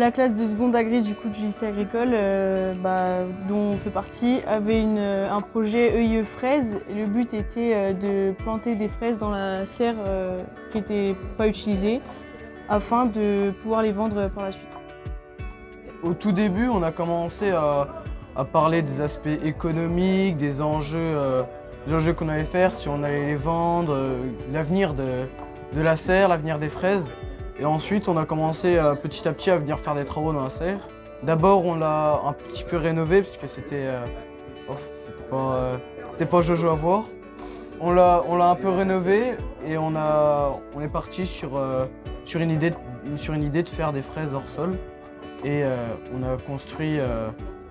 La classe de seconde agri du lycée agricole, dont on fait partie, avait un projet EIE fraises. Et le but était de planter des fraises dans la serre qui n'était pas utilisée afin de pouvoir les vendre par la suite. Au tout début, on a commencé à parler des aspects économiques, des enjeux qu'on allait faire, si on allait les vendre, l'avenir de la serre, l'avenir des fraises. Et ensuite, on a commencé petit à petit à venir faire des travaux dans la serre. D'abord, on l'a un petit peu rénové parce que c'était pas jojo à voir. On l'a un peu rénové et on est parti sur une idée de faire des fraises hors sol. Et on a construit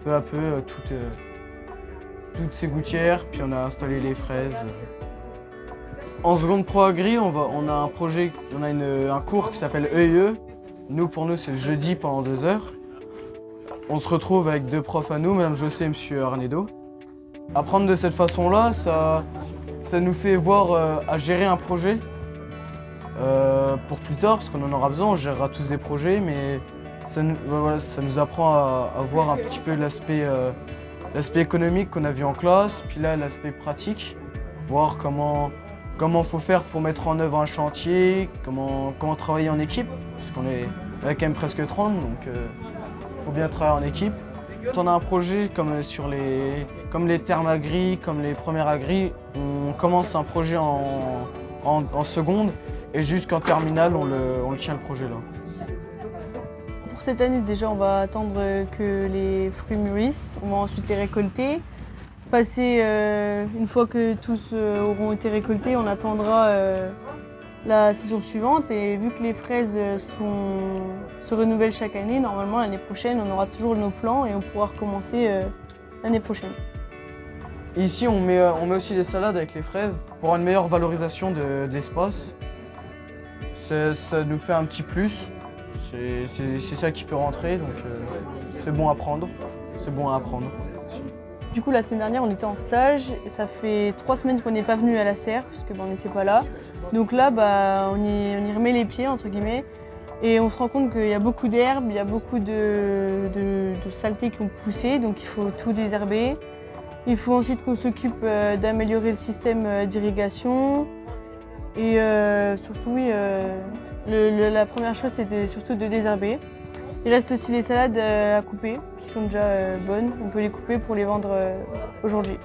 peu à peu toutes ces gouttières, puis on a installé les fraises. En seconde pro agri, on a un projet, on a un cours qui s'appelle EIE. Pour nous, c'est le jeudi pendant 2 heures. On se retrouve avec 2 profs à nous, Mme Jossé et M. Arnedo. Apprendre de cette façon-là, ça nous fait voir à gérer un projet pour plus tard, parce qu'on en aura besoin, on gérera tous des projets, mais ça nous apprend à voir un petit peu l'aspect économique qu'on a vu en classe, puis là l'aspect pratique, voir comment faut faire pour mettre en œuvre un chantier, comment travailler en équipe, parce qu'on est quand même presque 30, donc il faut bien travailler en équipe. Quand on a un projet comme les termes agri, comme les premières agri, on commence un projet en seconde et jusqu'en terminale on le tient le projet là. Pour cette année déjà, on va attendre que les fruits mûrissent, on va ensuite les récolter. Une fois que tous auront été récoltés, on attendra la saison suivante et vu que les fraises se renouvellent chaque année, normalement l'année prochaine on aura toujours nos plants et on pourra recommencer l'année prochaine. Ici on met aussi des salades avec les fraises pour une meilleure valorisation de l'espace. Ça nous fait un petit plus, c'est ça qui peut rentrer, donc c'est bon à prendre, c'est bon à apprendre. Du coup, la semaine dernière, on était en stage. Et ça fait 3 semaines qu'on n'est pas venu à la serre, puisque on n'était pas là. Donc là, on y remet les pieds, entre guillemets. Et on se rend compte qu'il y a beaucoup d'herbes, il y a beaucoup de saletés qui ont poussé, donc il faut tout désherber. Il faut ensuite qu'on s'occupe d'améliorer le système d'irrigation. Et surtout, oui, la première chose, c'était surtout de désherber. Il reste aussi les salades à couper, qui sont déjà bonnes. On peut les couper pour les vendre aujourd'hui.